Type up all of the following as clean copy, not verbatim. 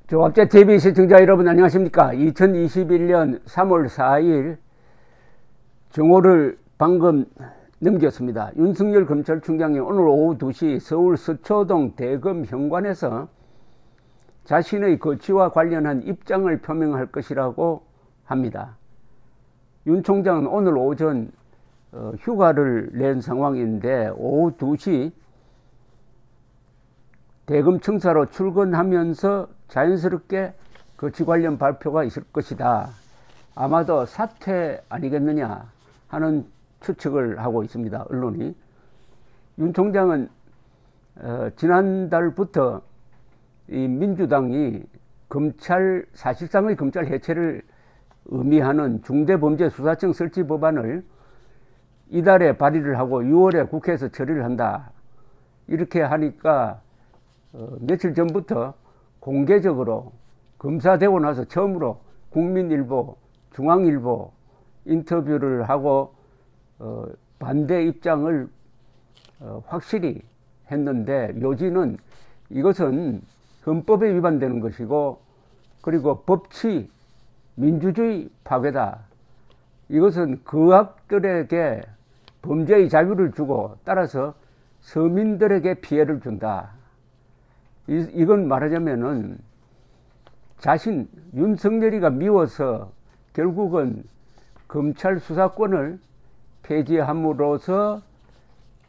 조합제 TV 시청자 여러분 안녕하십니까. 2021년 3월 4일 정오를 방금 넘겼습니다. 윤석열 검찰총장이 오늘 오후 2시 서울 서초동 대검 현관에서 자신의 거취와 관련한 입장을 표명할 것이라고 합니다. 윤 총장은 오늘 오전 휴가를 낸 상황인데 오후 2시 대검 청사로 출근하면서 자연스럽게 거취 관련 발표가 있을 것이다. 아마도 사퇴 아니겠느냐 하는 추측을 하고 있습니다. 언론이. 윤 총장은 지난달부터 이 민주당이 사실상의 검찰 해체를 의미하는 중대범죄수사청 설치 법안을 이달에 발의를 하고 6월에 국회에서 처리를 한다. 이렇게 하니까 며칠 전부터 공개적으로 검사되고 나서 처음으로 국민일보, 중앙일보 인터뷰를 하고 반대 입장을 확실히 했는데, 요지는 이것은 헌법에 위반되는 것이고 그리고 법치 민주주의 파괴다. 이것은 거악들에게 범죄의 자유를 주고 따라서 서민들에게 피해를 준다. 이건 말하자면은 윤석열이가 미워서 결국은 검찰 수사권을 폐지함으로써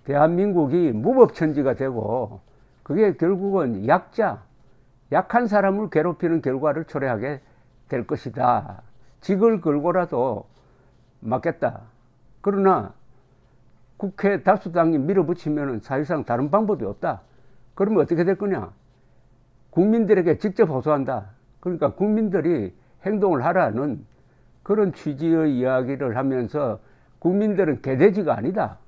대한민국이 무법천지가 되고, 그게 결국은 약한 사람을 괴롭히는 결과를 초래하게 될 것이다. 직을 걸고라도 막겠다. 그러나 국회 다수당이 밀어붙이면 사실상 다른 방법이 없다. 그러면 어떻게 될 거냐? 국민들에게 직접 호소한다. 그러니까 국민들이 행동을 하라는 그런 취지의 이야기를 하면서 국민들은 개돼지가 아니다.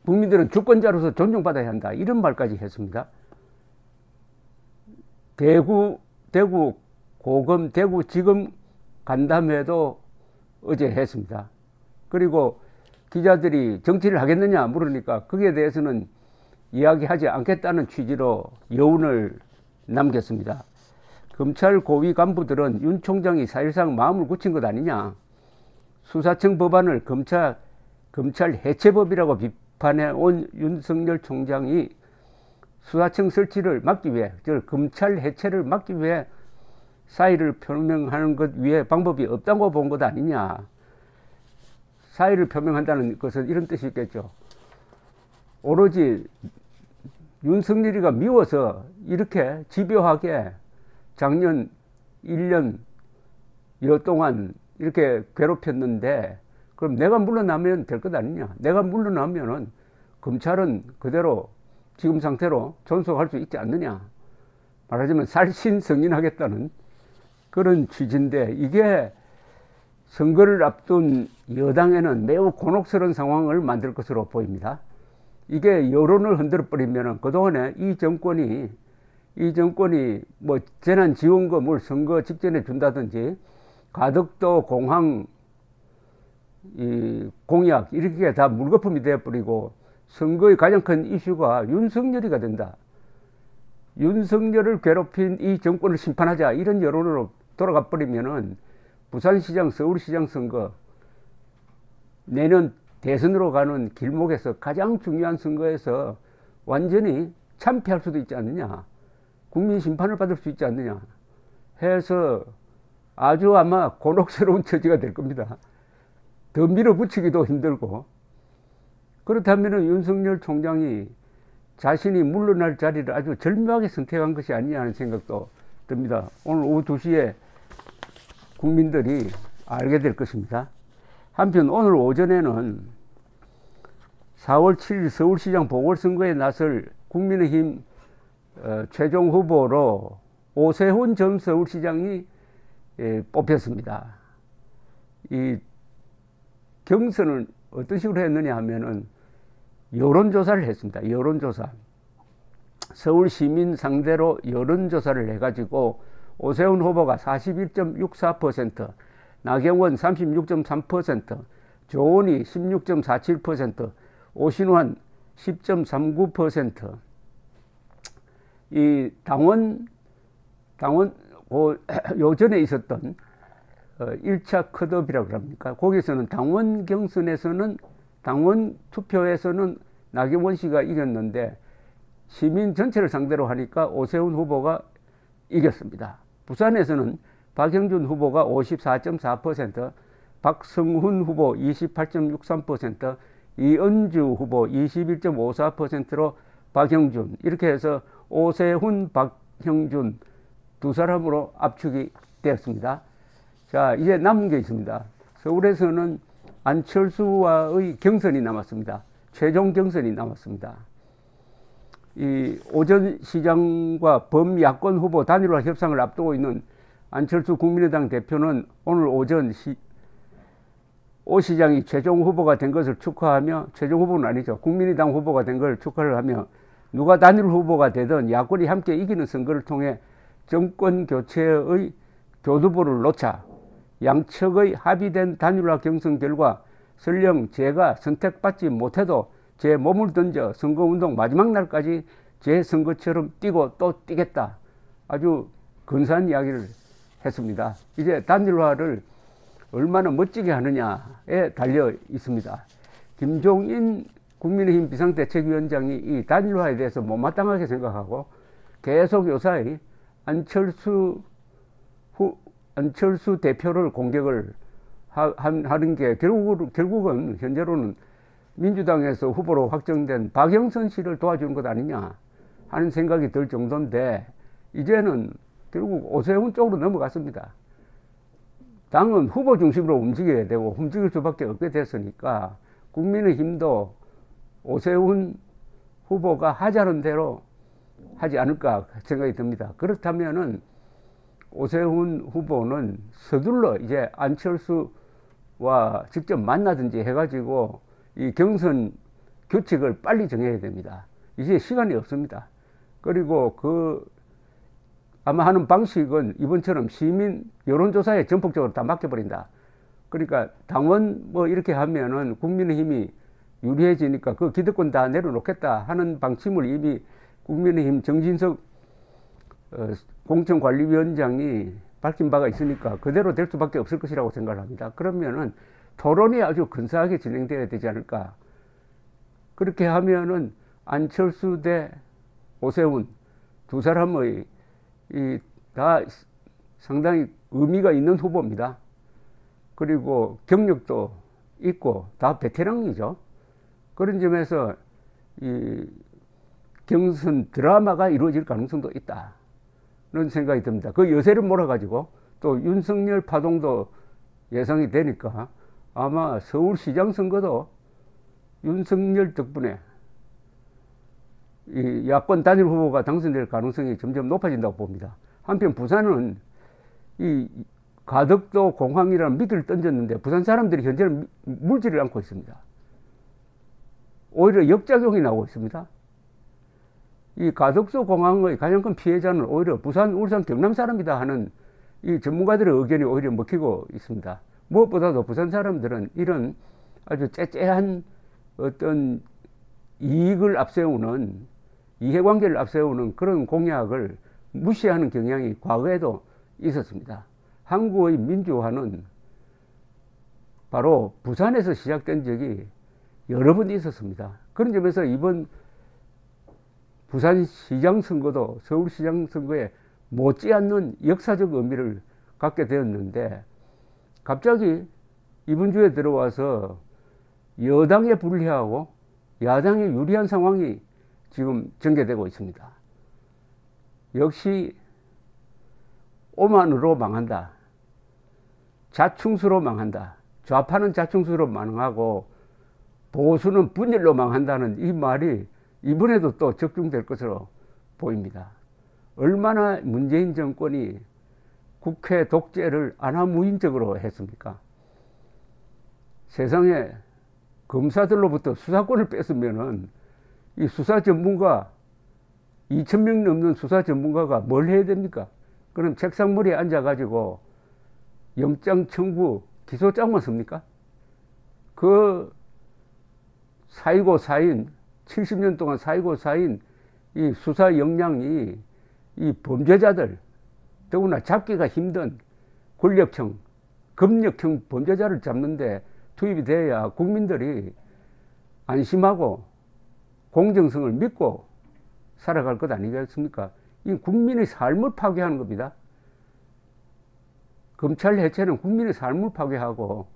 국민들은 주권자로서 존중받아야 한다. 이런 말까지 했습니다. 대구 고검, 대구지검 간담회도 어제 했습니다. 그리고 기자들이 정치를 하겠느냐 물으니까 거기에 대해서는 이야기하지 않겠다는 취지로 여운을 남겼습니다. 검찰 고위 간부들은 윤 총장이 사실상 마음을 굳힌 것 아니냐, 수사청 법안을 검찰 해체법이라고 비판해 온 윤석열 총장이 수사청 설치를 막기 위해, 즉 검찰 해체를 막기 위해 사의를 표명하는 것 위에 방법이 없다고 본 것 아니냐. 사의를 표명한다는 것은 이런 뜻이 있겠죠. 오로지 윤석열이가 미워서 이렇게 집요하게 작년 1년여 동안 이렇게 괴롭혔는데, 그럼 내가 물러나면 될 것 아니냐. 내가 물러나면은 검찰은 그대로 지금 상태로 존속할 수 있지 않느냐. 말하자면 살신성인하겠다는 그런 취지인데, 이게 선거를 앞둔 여당에는 매우 곤혹스러운 상황을 만들 것으로 보입니다. 이게 여론을 흔들어 버리면은 그동안에 이 정권이 뭐 재난지원금을 선거 직전에 준다든지 가덕도 공항 공약 이렇게 다 물거품이 되어버리고, 선거의 가장 큰 이슈가 윤석열이가 된다. 윤석열을 괴롭힌 이 정권을 심판하자, 이런 여론으로 돌아가 버리면은 부산시장, 서울시장 선거, 내년 대선으로 가는 길목에서 가장 중요한 선거에서 완전히 참패할 수도 있지 않느냐, 국민 심판을 받을 수 있지 않느냐 해서 아주 아마 곤혹스러운 처지가 될 겁니다. 더 밀어붙이기도 힘들고. 그렇다면 윤석열 총장이 자신이 물러날 자리를 아주 절묘하게 선택한 것이 아니냐 하는 생각도 듭니다. 오늘 오후 2시에 국민들이 알게 될 것입니다. 한편 오늘 오전에는 4월 7일 서울시장 보궐선거에 나설 국민의힘 최종 후보로 오세훈 전 서울시장이 뽑혔습니다. 이 경선을 어떤 식으로 했느냐 하면은 여론조사를 했습니다. 여론조사. 서울 시민 상대로 여론조사를 해가지고 오세훈 후보가 41.64%, 나경원 36.3%, 조은희 16.47%, 오신환 10.39%. 이 당원 당원, 요전에 있었던 1차 컷업이라고 합니까? 거기서는 당원 경선에서는, 당원 투표에서는 나경원 씨가 이겼는데 시민 전체를 상대로 하니까 오세훈 후보가 이겼습니다. 부산에서는 박형준 후보가 54.4%, 박성훈 후보 28.63%, 이은주 후보 21.54%로 박형준, 이렇게 해서 오세훈, 박형준 두 사람으로 압축이 되었습니다. 자, 이제 남은 게 있습니다. 서울에서는 안철수와의 경선이 남았습니다. 최종 경선이 남았습니다. 이 오전 시장과 범야권 후보 단일화 협상을 앞두고 있는 안철수 국민의당 대표는 오늘 오전 오 시장이 최종 후보가 된 것을 축하하며, 최종 후보는 아니죠, 국민의당 후보가 된 걸 축하를 하며, 누가 단일 후보가 되든 야권이 함께 이기는 선거를 통해 정권 교체의 교두보를 놓자 양측의 합의된 단일화 경선 결과 설령 제가 선택받지 못해도 제 몸을 던져 선거운동 마지막 날까지 제 선거처럼 뛰고 또 뛰겠다, 아주 근사한 이야기를 했습니다. 이제 단일화를 얼마나 멋지게 하느냐에 달려 있습니다. 김종인 국민의힘 비상대책위원장이 이 단일화에 대해서 못마땅하게 생각하고 계속 요사이 안철수 대표를 공격을 하는 게 결국은 현재로는 민주당에서 후보로 확정된 박영선 씨를 도와주는 것 아니냐 하는 생각이 들 정도인데, 이제는 결국 오세훈 쪽으로 넘어갔습니다. 당은 후보 중심으로 움직여야 되고 움직일 수밖에 없게 됐으니까 국민의힘도 오세훈 후보가 하자는 대로 하지 않을까 생각이 듭니다. 그렇다면은 오세훈 후보는 서둘러 이제 안철수와 직접 만나든지 해가지고 이 경선 규칙을 빨리 정해야 됩니다. 이제 시간이 없습니다. 그리고 아마 하는 방식은 이번처럼 시민 여론조사에 전폭적으로 다 맡겨버린다. 그러니까 당원 뭐 이렇게 하면은 국민의힘이 유리해지니까 그 기득권 다 내려놓겠다 하는 방침을 이미 국민의힘 정진석 공천관리위원장이 밝힌 바가 있으니까 그대로 될 수밖에 없을 것이라고 생각을 합니다. 그러면은 토론이 아주 근사하게 진행되어야 되지 않을까. 그렇게 하면은 안철수 대 오세훈 두 사람의 다 상당히 의미가 있는 후보입니다. 그리고 경력도 있고 다 베테랑이죠. 그런 점에서 이 경선 드라마가 이루어질 가능성도 있다, 그런 생각이 듭니다. 그 여세를 몰아가지고 또 윤석열 파동도 예상이 되니까 아마 서울시장 선거도 윤석열 덕분에 이 야권 단일 후보가 당선될 가능성이 점점 높아진다고 봅니다. 한편 부산은 이 가덕도 공항이라는 미끼를 던졌는데 부산 사람들이 현재는 물지를 않고 있습니다. 오히려 역작용이 나오고 있습니다. 이 가덕도 공항의 가장 큰 피해자는 오히려 부산, 울산, 경남 사람이다 하는 이 전문가들의 의견이 오히려 먹히고 있습니다. 무엇보다도 부산 사람들은 이런 아주 째째한 어떤 이익을 앞세우는, 이해관계를 앞세우는 그런 공약을 무시하는 경향이 과거에도 있었습니다. 한국의 민주화는 바로 부산에서 시작된 적이 여러 번 있었습니다. 그런 점에서 이번 부산시장 선거도 서울시장 선거에 못지않는 역사적 의미를 갖게 되었는데, 갑자기 이번 주에 들어와서 여당에 불리하고 야당에 유리한 상황이 지금 전개되고 있습니다. 역시 오만으로 망한다, 자충수로 망한다, 좌파는 자충수로 망하고 보수는 분열로 망한다는 이 말이 이번에도 또 적중될 것으로 보입니다. 얼마나 문재인 정권이 국회 독재를 안하무인적으로 했습니까? 세상에 검사들로부터 수사권을 뺐으면은 이 수사 전문가 2,000명 넘는 수사 전문가가 뭘 해야 됩니까? 그럼 책상머리에 앉아가지고 영장 청구 기소장만 씁니까? 그 사이고 사인 70년 동안 사이고 사인 이 수사 역량이 이 범죄자들, 더구나 잡기가 힘든 권력형, 급력형 범죄자를 잡는데 투입이 돼야 국민들이 안심하고 공정성을 믿고 살아갈 것 아니겠습니까? 이 국민의 삶을 파괴하는 겁니다. 검찰 해체는 국민의 삶을 파괴하고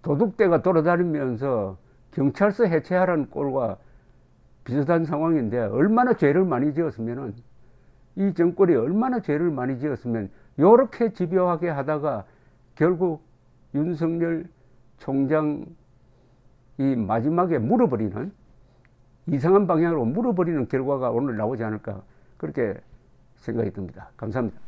도둑대가 돌아다니면서 경찰서 해체하라는 꼴과 비슷한 상황인데, 얼마나 죄를 많이 지었으면은, 이 정권이 얼마나 죄를 많이 지었으면 요렇게 집요하게 하다가 결국 윤석열 총장이 마지막에 물어버리는, 이상한 방향으로 물어버리는 결과가 오늘 나오지 않을까, 그렇게 생각이 듭니다. 감사합니다.